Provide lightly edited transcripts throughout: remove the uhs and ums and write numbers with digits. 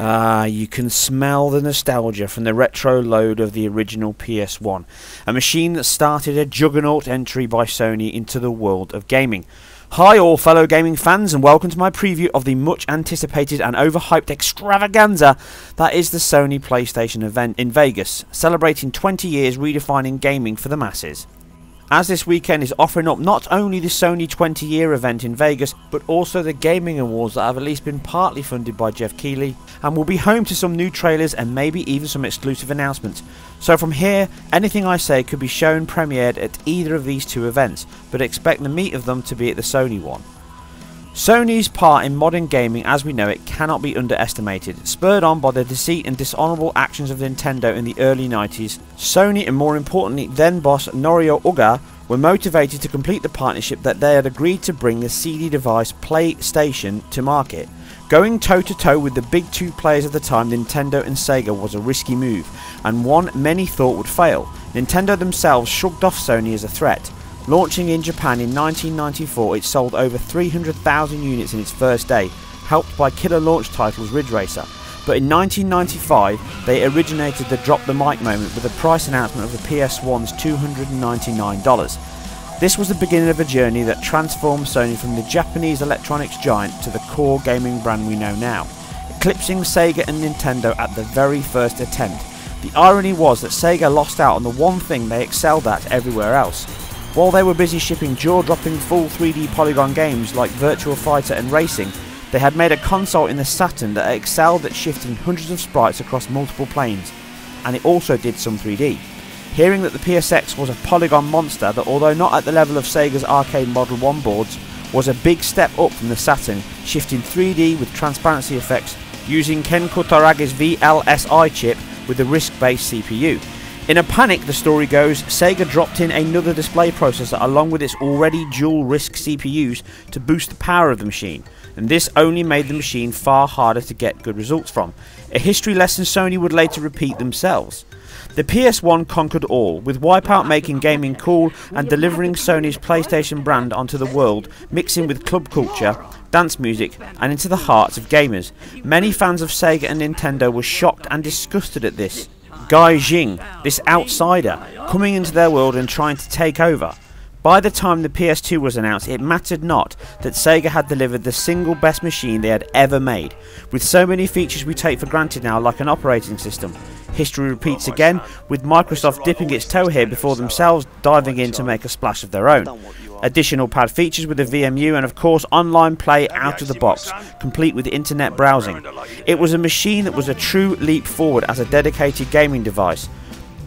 You can smell the nostalgia from the retro load of the original PS1, a machine that started a juggernaut entry by Sony into the world of gaming. Hi all fellow gaming fans, and welcome to my preview of the much anticipated and overhyped extravaganza that is the Sony PlayStation event in Vegas, celebrating 20 years redefining gaming for the masses. As this weekend is offering up not only the Sony 20-year event in Vegas, but also the gaming awards that have at least been partly funded by Jeff Keighley, and will be home to some new trailers and maybe even some exclusive announcements. So from here, anything I say could be shown premiered at either of these two events, but expect the meat of them to be at the Sony one. Sony's part in modern gaming as we know it cannot be underestimated. Spurred on by the deceit and dishonourable actions of Nintendo in the early 90s, Sony and more importantly then boss Norio Uga were motivated to complete the partnership that they had agreed to bring the CD device PlayStation to market. Going toe to toe with the big two players of the time, Nintendo and Sega, was a risky move, and one many thought would fail. Nintendo themselves shrugged off Sony as a threat. Launching in Japan in 1994, it sold over 300,000 units in its first day, helped by killer launch titles Ridge Racer. But in 1995, they originated the drop the mic moment with the price announcement of the PS1's $299. This was the beginning of a journey that transformed Sony from the Japanese electronics giant to the core gaming brand we know now, eclipsing Sega and Nintendo at the very first attempt. The irony was that Sega lost out on the one thing they excelled at everywhere else. While they were busy shipping jaw-dropping full 3D polygon games like Virtua Fighter and Racing, they had made a console in the Saturn that excelled at shifting hundreds of sprites across multiple planes, and it also did some 3D. Hearing that the PSX was a polygon monster that, although not at the level of Sega's arcade Model 1 boards, was a big step up from the Saturn, shifting 3D with transparency effects using Ken Kutaragi's VLSI chip with a RISC-based CPU. In a panic, the story goes, Sega dropped in another display processor along with its already dual RISC CPUs to boost the power of the machine, and this only made the machine far harder to get good results from, a history lesson Sony would later repeat themselves. The PS1 conquered all, with Wipeout making gaming cool and delivering Sony's PlayStation brand onto the world, mixing with club culture, dance music and into the hearts of gamers. Many fans of Sega and Nintendo were shocked and disgusted at this. Guy Jing, this outsider, coming into their world and trying to take over. By the time the PS2 was announced, it mattered not that Sega had delivered the single best machine they had ever made, with so many features we take for granted now, like an operating system. History repeats again, with Microsoft dipping its toe here before themselves diving in to make a splash of their own. Additional pad features with the VMU and of course online play out of the box, complete with internet browsing. It was a machine that was a true leap forward as a dedicated gaming device,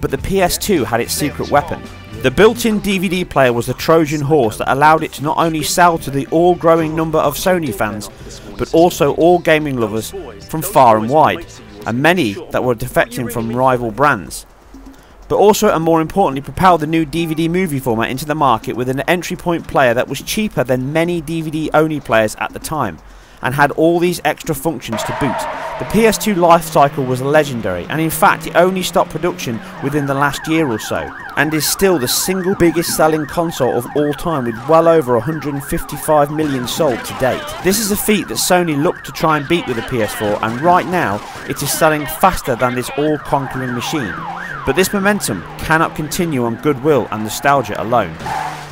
but the PS2 had its secret weapon. The built-in DVD player was the Trojan horse that allowed it to not only sell to the all-growing number of Sony fans, but also all gaming lovers from far and wide, and many that were defecting from rival brands. But also and more importantly propelled the new DVD movie format into the market with an entry point player that was cheaper than many DVD only players at the time, and had all these extra functions to boot. The PS2 life cycle was legendary, and in fact it only stopped production within the last year or so, and is still the single biggest selling console of all time with well over 155 million sold to date. This is a feat that Sony looked to try and beat with the PS4, and right now it is selling faster than this all-conquering machine. But this momentum cannot continue on goodwill and nostalgia alone.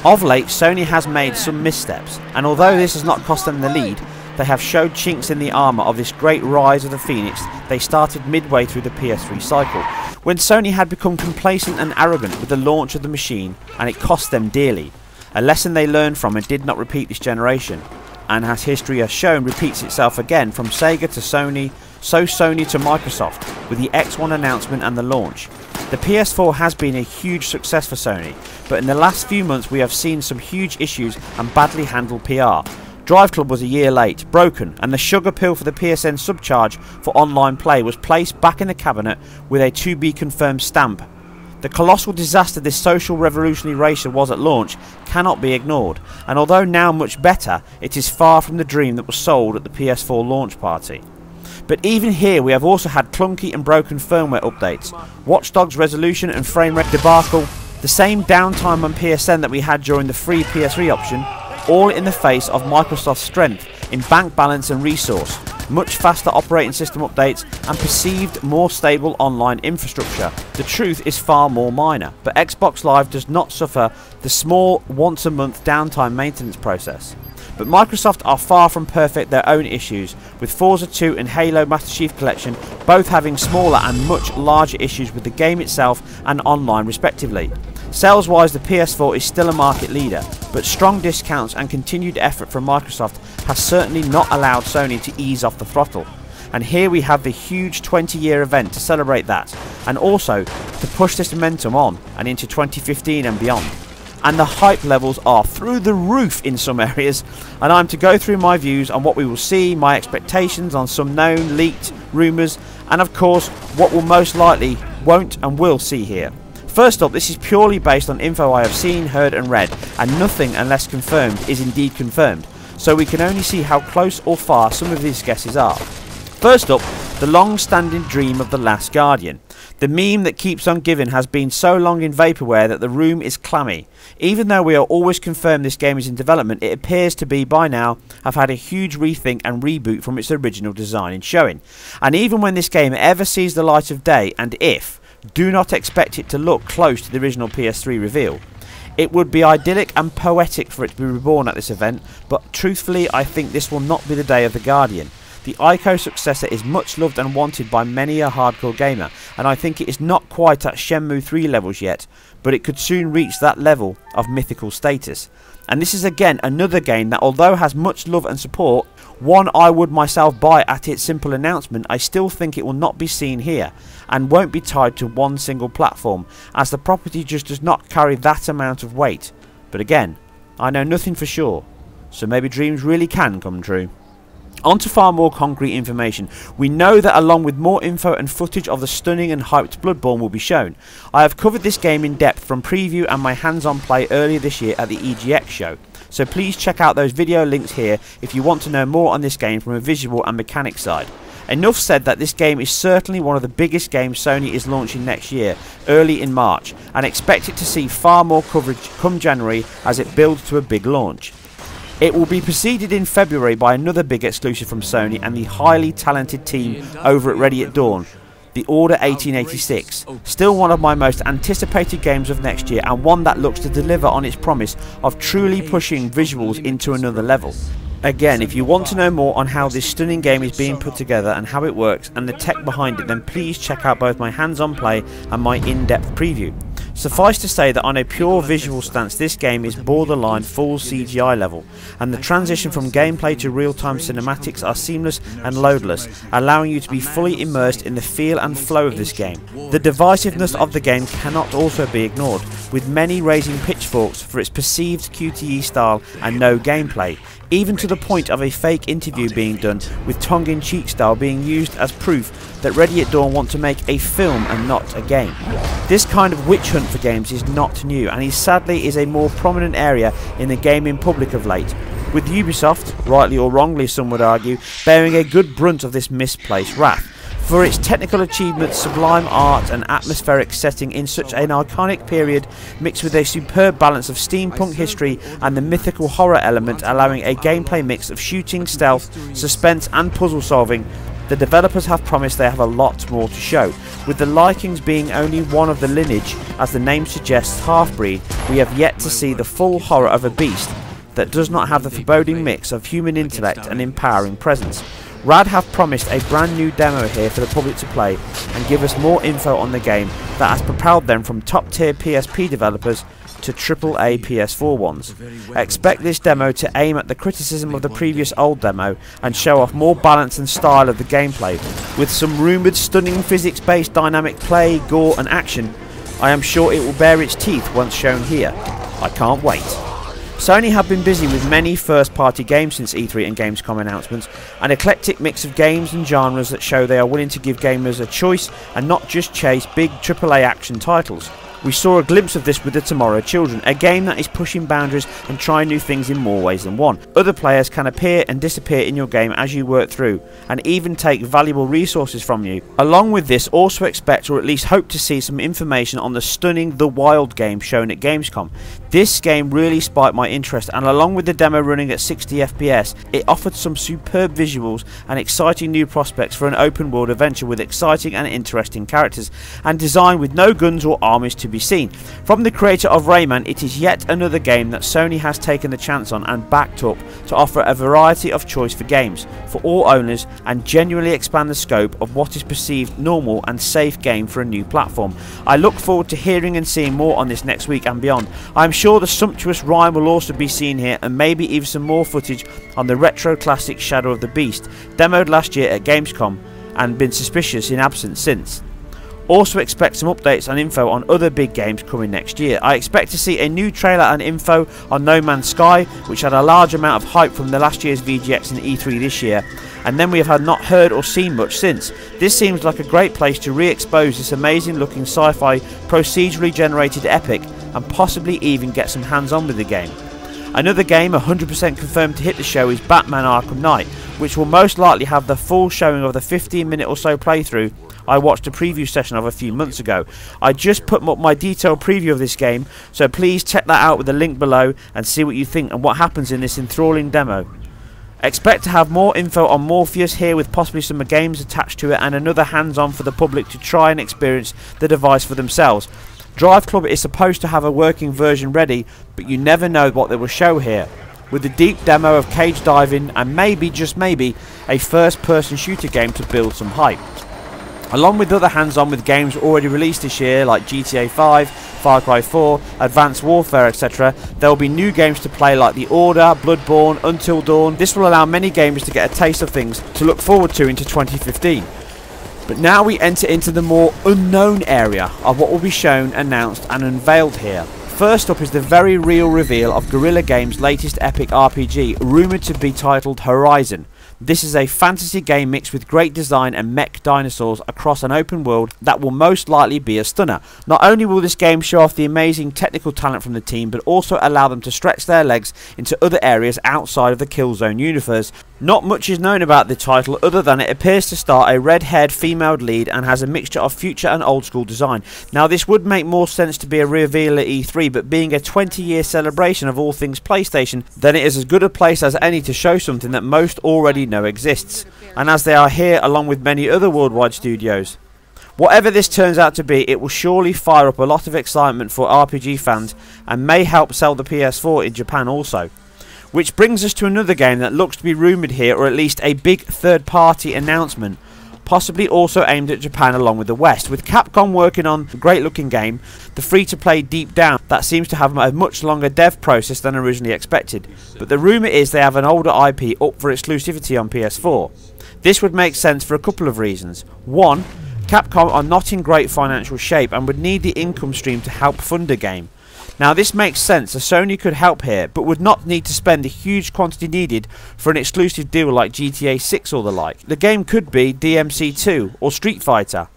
Of late, Sony has made some missteps, and although this has not cost them the lead, they have showed chinks in the armour of this great rise of the Phoenix they started midway through the PS3 cycle, when Sony had become complacent and arrogant with the launch of the machine, and it cost them dearly. A lesson they learned from and did not repeat this generation, and as history has shown repeats itself again from Sega to Sony, so Sony to Microsoft, with the X1 announcement and the launch. The PS4 has been a huge success for Sony, but in the last few months we have seen some huge issues and badly handled PR. Drive Club was a year late, broken, and the sugar pill for the PSN subcharge for online play was placed back in the cabinet with a to be confirmed stamp. The colossal disaster this social revolutionary racer was at launch cannot be ignored, and although now much better, it is far from the dream that was sold at the PS4 launch party. But even here we have also had clunky and broken firmware updates, Watch Dogs resolution and frame rate debacle, the same downtime on PSN that we had during the free PS3 option, all in the face of Microsoft's strength in bank balance and resource. much faster operating system updates, and perceived more stable online infrastructure. The truth is far more minor, but Xbox Live does not suffer the small once-a-month downtime maintenance process. But Microsoft are far from perfect their own issues, with Forza 2 and Halo Master Chief Collection both having smaller and much larger issues with the game itself and online respectively. Sales wise, the PS4 is still a market leader, but strong discounts and continued effort from Microsoft has certainly not allowed Sony to ease off the throttle. And here we have the huge 20-year event to celebrate that, and also to push this momentum on and into 2015 and beyond. And the hype levels are through the roof in some areas, and I'm to go through my views on what we will see, my expectations on some known, leaked rumours, and of course what we'll most likely won't and will see here. First up, this is purely based on info I have seen, heard and read, and nothing unless confirmed is indeed confirmed, so we can only see how close or far some of these guesses are. First up, the long-standing dream of The Last Guardian. The meme that keeps on giving has been so long in vaporware that the room is clammy. Even though we are always confirmed this game is in development, it appears to be by now have had a huge rethink and reboot from its original design and showing. And even when this game ever sees the light of day, and if, do not expect it to look close to the original PS3 reveal. It would be idyllic and poetic for it to be reborn at this event, but truthfully I think this will not be the day of the Guardian. The Ico successor is much loved and wanted by many a hardcore gamer, and I think it is not quite at Shenmue 3 levels yet, but it could soon reach that level of mythical status. And this is again another game that, although has much love and support, one I would myself buy at its simple announcement, I still think it will not be seen here, and won't be tied to one single platform, as the property just does not carry that amount of weight. But again, I know nothing for sure, so maybe dreams really can come true. On to far more concrete information. We know that along with more info and footage of the stunning and hyped Bloodborne will be shown. I have covered this game in depth from preview and my hands-on play earlier this year at the EGX show, so please check out those video links here if you want to know more on this game from a visual and mechanic side. Enough said that this game is certainly one of the biggest games Sony is launching next year, early in March, and expect it to see far more coverage come January as it builds to a big launch. It will be preceded in February by another big exclusive from Sony and the highly talented team over at Ready at Dawn, The Order 1886. Still one of my most anticipated games of next year, and one that looks to deliver on its promise of truly pushing visuals into another level. Again, if you want to know more on how this stunning game is being put together and how it works and the tech behind it, then please check out both my hands-on play and my in-depth preview. Suffice to say that on a pure visual stance, this game is borderline full CGI level, and the transition from gameplay to real-time cinematics are seamless and loadless, allowing you to be fully immersed in the feel and flow of this game. The divisiveness of the game cannot also be ignored, with many raising pitchforks for its perceived QTE style and no gameplay, even to the point of a fake interview being done with tongue-in-cheek style being used as proof that Ready at Dawn want to make a film and not a game. This kind of witch hunt for games is not new, and it sadly is a more prominent area in the gaming public of late, with Ubisoft, rightly or wrongly some would argue, bearing a good brunt of this misplaced wrath. For its technical achievements, sublime art and atmospheric setting in such an iconic period, mixed with a superb balance of steampunk history and the mythical horror element, allowing a gameplay mix of shooting, stealth, suspense and puzzle solving, the developers have promised they have a lot more to show. With the Vikings being only one of the lineage, as the name suggests, half-breed, we have yet to see the full horror of a beast that does not have the foreboding mix of human intellect and empowering presence. Rad have promised a brand new demo here for the public to play and give us more info on the game that has propelled them from top tier PSP developers to AAA PS4 ones. Expect this demo to aim at the criticism of the previous old demo and show off more balance and style of the gameplay, with some rumoured stunning physics based dynamic play, gore and action. I am sure it will bear its teeth once shown here. I can't wait. Sony have been busy with many first-party games since E3 and Gamescom announcements, an eclectic mix of games and genres that show they are willing to give gamers a choice and not just chase big AAA action titles. We saw a glimpse of this with the Tomorrow Children, a game that is pushing boundaries and trying new things in more ways than one. Other players can appear and disappear in your game as you work through, and even take valuable resources from you. Along with this, also expect or at least hope to see some information on the stunning The Wild game shown at Gamescom. This game really spiked my interest, and along with the demo running at 60 FPS, it offered some superb visuals and exciting new prospects for an open world adventure with exciting and interesting characters, and design with no guns or armies to be seen. From the creator of Rayman, it is yet another game that Sony has taken the chance on and backed up to offer a variety of choice for games for all owners and genuinely expand the scope of what is perceived normal and safe game for a new platform. I look forward to hearing and seeing more on this next week and beyond. I am sure the sumptuous rhyme will also be seen here, and maybe even some more footage on the retro classic Shadow of the Beast, demoed last year at Gamescom and been suspicious in absence since. Also expect some updates and info on other big games coming next year. I expect to see a new trailer and info on No Man's Sky, which had a large amount of hype from the last year's VGX and E3 this year, and then we have not heard or seen much since. This seems like a great place to re-expose this amazing looking sci-fi procedurally generated epic and possibly even get some hands-on with the game. Another game 100% confirmed to hit the show is Batman Arkham Knight, which will most likely have the full showing of the 15-minute or so playthrough I watched a preview session of a few months ago. I just put up my detailed preview of this game, so please check that out with the link below and see what you think and what happens in this enthralling demo. Expect to have more info on Morpheus here, with possibly some games attached to it and another hands-on for the public to try and experience the device for themselves. Drive Club is supposed to have a working version ready, but you never know what they will show here, with a deep demo of cage diving and maybe, just maybe, a first-person shooter game to build some hype. Along with other hands-on with games already released this year like GTA 5, Far Cry 4, Advanced Warfare, etc., there will be new games to play like The Order, Bloodborne, Until Dawn. This will allow many gamers to get a taste of things to look forward to into 2015. But now we enter into the more unknown area of what will be shown, announced and unveiled here. First up is the very real reveal of Guerrilla Games' latest epic RPG, rumoured to be titled Horizon. This is a fantasy game mixed with great design and mech dinosaurs across an open world that will most likely be a stunner. Not only will this game show off the amazing technical talent from the team, but also allow them to stretch their legs into other areas outside of the Killzone universe. Not much is known about the title other than it appears to star a red-haired female lead and has a mixture of future and old school design. Now this would make more sense to be a reveal at E3, but being a 20-year celebration of all things PlayStation, then it is as good a place as any to show something that most already know exists, and as they are here along with many other worldwide studios. Whatever this turns out to be, it will surely fire up a lot of excitement for RPG fans and may help sell the PS4 in Japan also. Which brings us to another game that looks to be rumoured here, or at least a big third-party announcement, possibly also aimed at Japan along with the West, with Capcom working on a great-looking game, the free-to-play Deep Down, that seems to have a much longer dev process than originally expected. But the rumour is they have an older IP up for exclusivity on PS4. This would make sense for a couple of reasons. One, Capcom are not in great financial shape and would need the income stream to help fund a game. Now this makes sense, as Sony could help here, but would not need to spend the huge quantity needed for an exclusive deal like GTA 6 or the like. The game could be DMC 2 or Street Fighter,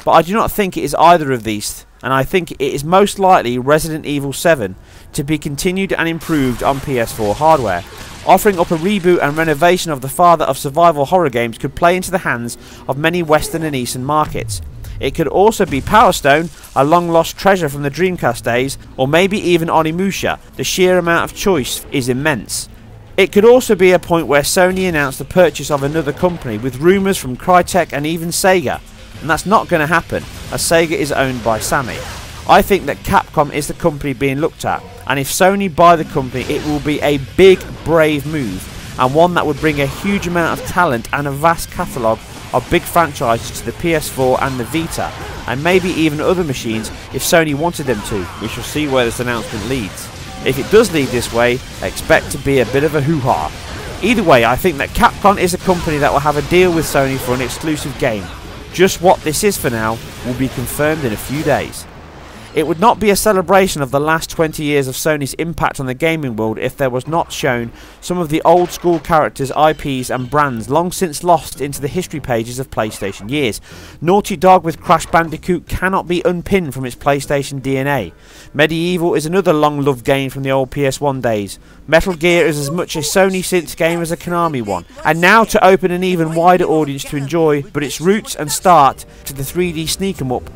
but I do not think it is either of these, and I think it is most likely Resident Evil 7 to be continued and improved on PS4 hardware. Offering up a reboot and renovation of the father of survival horror games could play into the hands of many Western and Eastern markets. It could also be Power Stone, a long lost treasure from the Dreamcast days, or maybe even Onimusha. The sheer amount of choice is immense. It could also be a point where Sony announced the purchase of another company, with rumours from Crytek and even Sega, and that's not going to happen, as Sega is owned by Sammy. I think that Capcom is the company being looked at, and if Sony buy the company, it will be a big, brave move, and one that would bring a huge amount of talent and a vast catalogue of big franchises to the PS4 and the Vita, and maybe even other machines if Sony wanted them to. We shall see where this announcement leads. If it does lead this way, I expect to be a bit of a hoo-ha. Either way, I think that Capcom is a company that will have a deal with Sony for an exclusive game. Just what this is for now will be confirmed in a few days. It would not be a celebration of the last 20 years of Sony's impact on the gaming world if there was not shown some of the old school characters, IPs and brands long since lost into the history pages of PlayStation years. Naughty Dog with Crash Bandicoot cannot be unpinned from its PlayStation DNA. Medieval is another long-loved game from the old PS1 days. Metal Gear is as much a Sony synth game as a Konami one, and now to open an even wider audience to enjoy, but its roots and start to the 3D sneak 'em up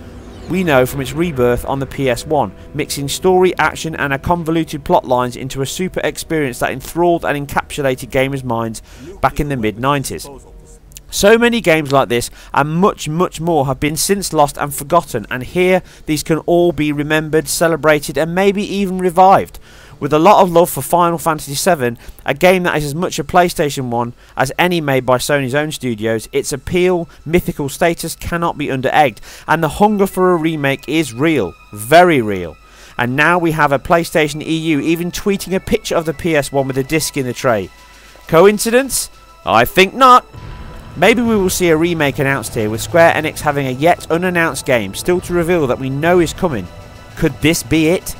we know from its rebirth on the PS1, mixing story, action and a convoluted plot lines into a super experience that enthralled and encapsulated gamers' minds back in the mid-90s. So many games like this and much more have been since lost and forgotten, and here these can all be remembered, celebrated and maybe even revived. With a lot of love for Final Fantasy VII, a game that is as much a PlayStation 1 as any made by Sony's own studios, its appeal, mythical status cannot be under-egged, and the hunger for a remake is real, very real. And now we have a PlayStation EU even tweeting a picture of the PS1 with a disc in the tray. Coincidence? I think not. Maybe we will see a remake announced here, with Square Enix having a yet unannounced game still to reveal that we know is coming. Could this be it?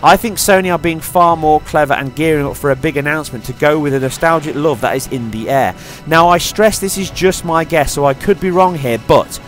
I think Sony are being far more clever and gearing up for a big announcement to go with a nostalgic love that is in the air. Now I stress this is just my guess, so I could be wrong here, but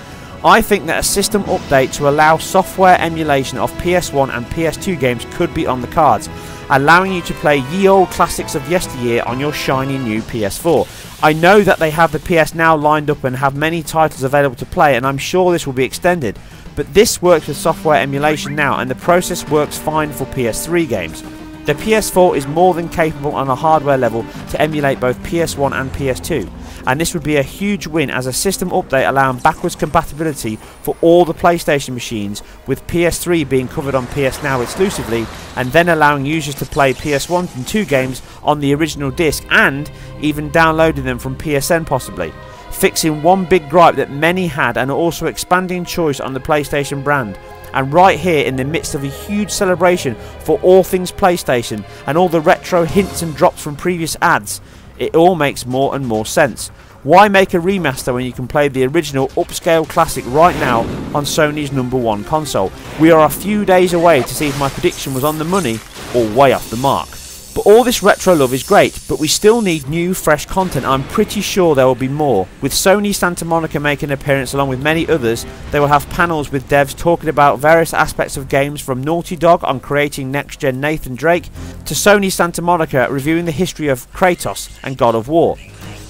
I think that a system update to allow software emulation of PS1 and PS2 games could be on the cards, allowing you to play ye old classics of yesteryear on your shiny new PS4. I know that they have the PS Now lined up and have many titles available to play, and I'm sure this will be extended. But this works with software emulation now, and the process works fine for PS3 games. The PS4 is more than capable on a hardware level to emulate both PS1 and PS2, and this would be a huge win as a system update allowing backwards compatibility for all the PlayStation machines, with PS3 being covered on PS Now exclusively, and then allowing users to play PS1 and 2 games on the original disc and even downloading them from PSN possibly. Fixing one big gripe that many had, and also expanding choice on the PlayStation brand. And right here in the midst of a huge celebration for all things PlayStation and all the retro hints and drops from previous ads, it all makes more and more sense. Why make a remaster when you can play the original upscale classic right now on Sony's #1 console? We are a few days away to see if my prediction was on the money or way off the mark. But all this retro love is great, but we still need new, fresh content. I'm pretty sure there will be more. With Sony Santa Monica making an appearance along with many others, they will have panels with devs talking about various aspects of games, from Naughty Dog on creating next-gen Nathan Drake, to Sony Santa Monica reviewing the history of Kratos and God of War.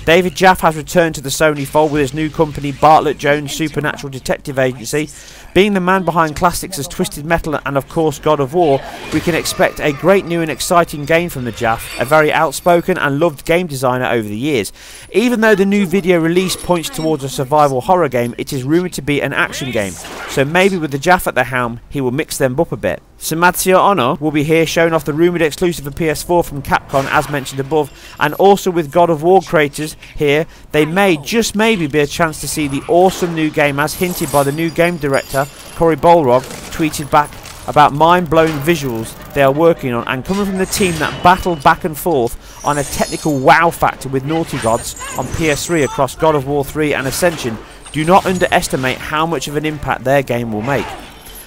David Jaffe has returned to the Sony fold with his new company Bartlett Jones Supernatural Detective Agency. Being the man behind classics as Twisted Metal and of course God of War, we can expect a great new and exciting game from the Jaffe, a very outspoken and loved game designer over the years. Even though the new video release points towards a survival horror game, it is rumoured to be an action game, so maybe with the Jaffe at the helm, he will mix them up a bit. Samatsuya Ono will be here showing off the rumoured exclusive for PS4 from Capcom as mentioned above, and also with God of War creators here, they may, just maybe, be a chance to see the awesome new game as hinted by the new game director Cory Balrog, tweeted back about mind-blowing visuals they are working on, and coming from the team that battled back and forth on a technical wow factor with Naughty Gods on PS3 across God of War 3 and Ascension. Do not underestimate how much of an impact their game will make.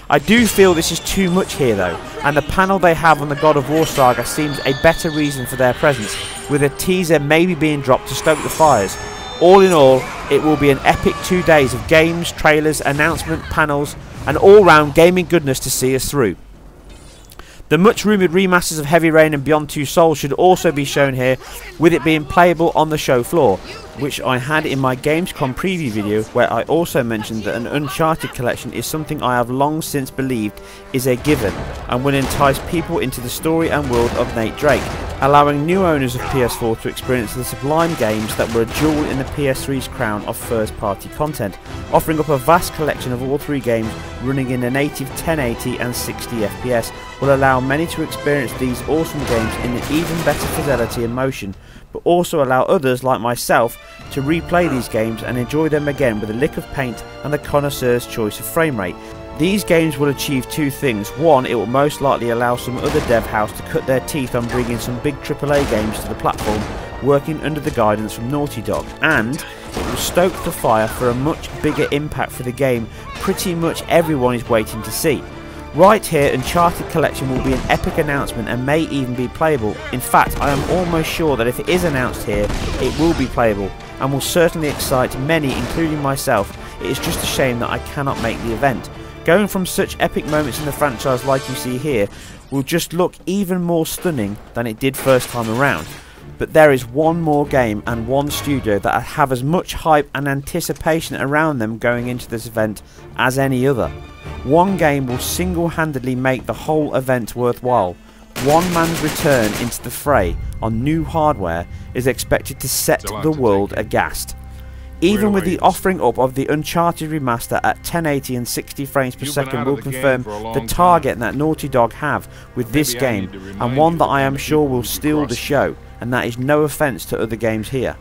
I do feel this is too much here though, and the panel they have on the God of War saga seems a better reason for their presence, with a teaser maybe being dropped to stoke the fires. All in all, it will be an epic 2 days of games, trailers, announcement, panels, and all-round gaming goodness to see us through. The much rumoured remasters of Heavy Rain and Beyond Two Souls should also be shown here, with it being playable on the show floor, which I had in my Gamescom preview video, where I also mentioned that an Uncharted collection is something I have long since believed is a given and will entice people into the story and world of Nate Drake, allowing new owners of PS4 to experience the sublime games that were a jewel in the PS3's crown of first-party content, offering up a vast collection of all 3 games running in a native 1080 and 60 FPS, will allow many to experience these awesome games in an even better fidelity and motion, but also allow others like myself to replay these games and enjoy them again with a lick of paint and the connoisseur's choice of frame rate. These games will achieve 2 things. One, it will most likely allow some other dev house to cut their teeth on bringing some big AAA games to the platform, working under the guidance from Naughty Dog, and it will stoke the fire for a much bigger impact for the game pretty much everyone is waiting to see. Right here, Uncharted Collection will be an epic announcement and may even be playable. In fact, I am almost sure that if it is announced here, it will be playable and will certainly excite many, including myself. It is just a shame that I cannot make the event. Going from such epic moments in the franchise like you see here will just look even more stunning than it did first time around. But there is one more game and one studio that have as much hype and anticipation around them going into this event as any other. One game will single-handedly make the whole event worthwhile. One man's return into the fray on new hardware is expected to set the world aghast. Even with the offering up of the Uncharted remaster at 1080 and 60 frames per second will confirm the target that Naughty Dog have with this game, and one that I am sure will steal the show, and that is no offence to other games here.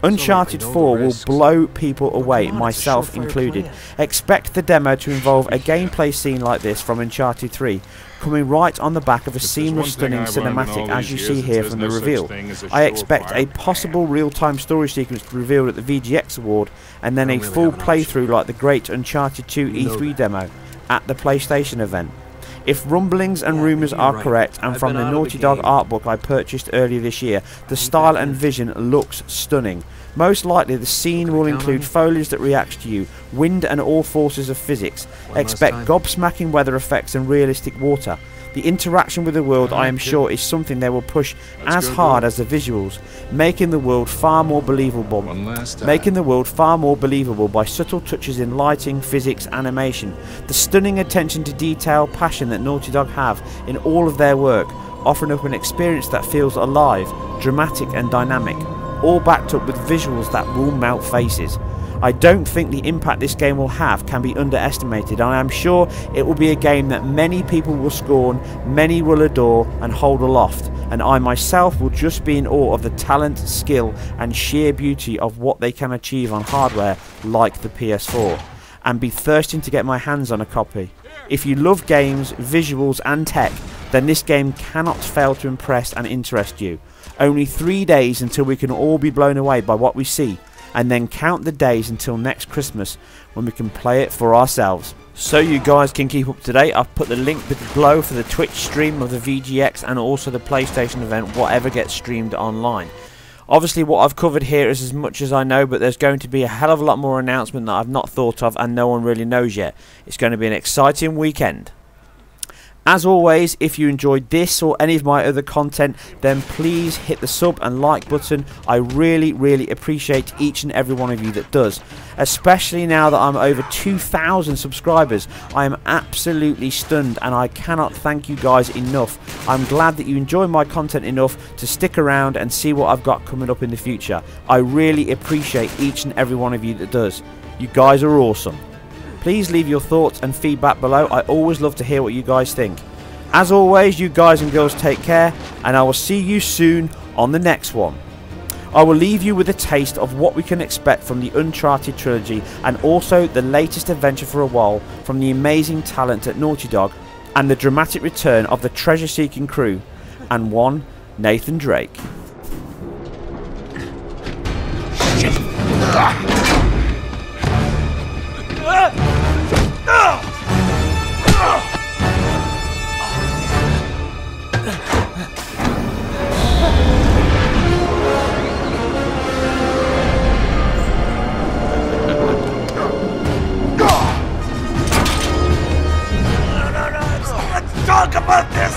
Uncharted 4 will blow people away, myself included. Expect the demo to involve a gameplay scene like this from Uncharted 3, coming right on the back of a seamless, stunning cinematic as you see here from the reveal. I expect a possible real-time story sequence revealed at the VGX Award, and then a full playthrough like the great Uncharted 2 E3 demo at the PlayStation event. If rumblings and rumours are correct, and from the Naughty Dog art book I purchased earlier this year, the style and vision looks stunning. Most likely the scene will include foliage that reacts to you, wind and all forces of physics. Expect gobsmacking weather effects and realistic water. The interaction with the world, I am sure, is something they will push as hard as the visuals, making the world far more believable. By subtle touches in lighting, physics, animation. The stunning attention to detail, passion that Naughty Dog have in all of their work, offering up an experience that feels alive, dramatic and dynamic, all backed up with visuals that will melt faces. I don't think the impact this game will have can be underestimated, and I am sure it will be a game that many people will scorn, many will adore and hold aloft, and I myself will just be in awe of the talent, skill and sheer beauty of what they can achieve on hardware like the PS4, and be thirsting to get my hands on a copy. If you love games, visuals and tech, then this game cannot fail to impress and interest you. Only 3 days until we can all be blown away by what we see, and then count the days until next Christmas when we can play it for ourselves. So you guys can keep up to date, I've put the link below for the Twitch stream of the VGX and also the PlayStation event, whatever gets streamed online. Obviously what I've covered here is as much as I know, but there's going to be a hell of a lot more announcement that I've not thought of and no one really knows yet. It's going to be an exciting weekend. As always, if you enjoyed this or any of my other content, then please hit the sub and like button. I really appreciate each and every one of you that does. Especially now that I'm over 2,000 subscribers. I am absolutely stunned and I cannot thank you guys enough. I'm glad that you enjoy my content enough to stick around and see what I've got coming up in the future. I really appreciate each and every one of you that does. You guys are awesome. Please leave your thoughts and feedback below. I always love to hear what you guys think. As always, you guys and girls take care, and I will see you soon on the next one. I will leave you with a taste of what we can expect from the Uncharted trilogy, and also the latest adventure for a while from the amazing talent at Naughty Dog, and the dramatic return of the treasure-seeking crew, and one Nathan Drake. Talk about this!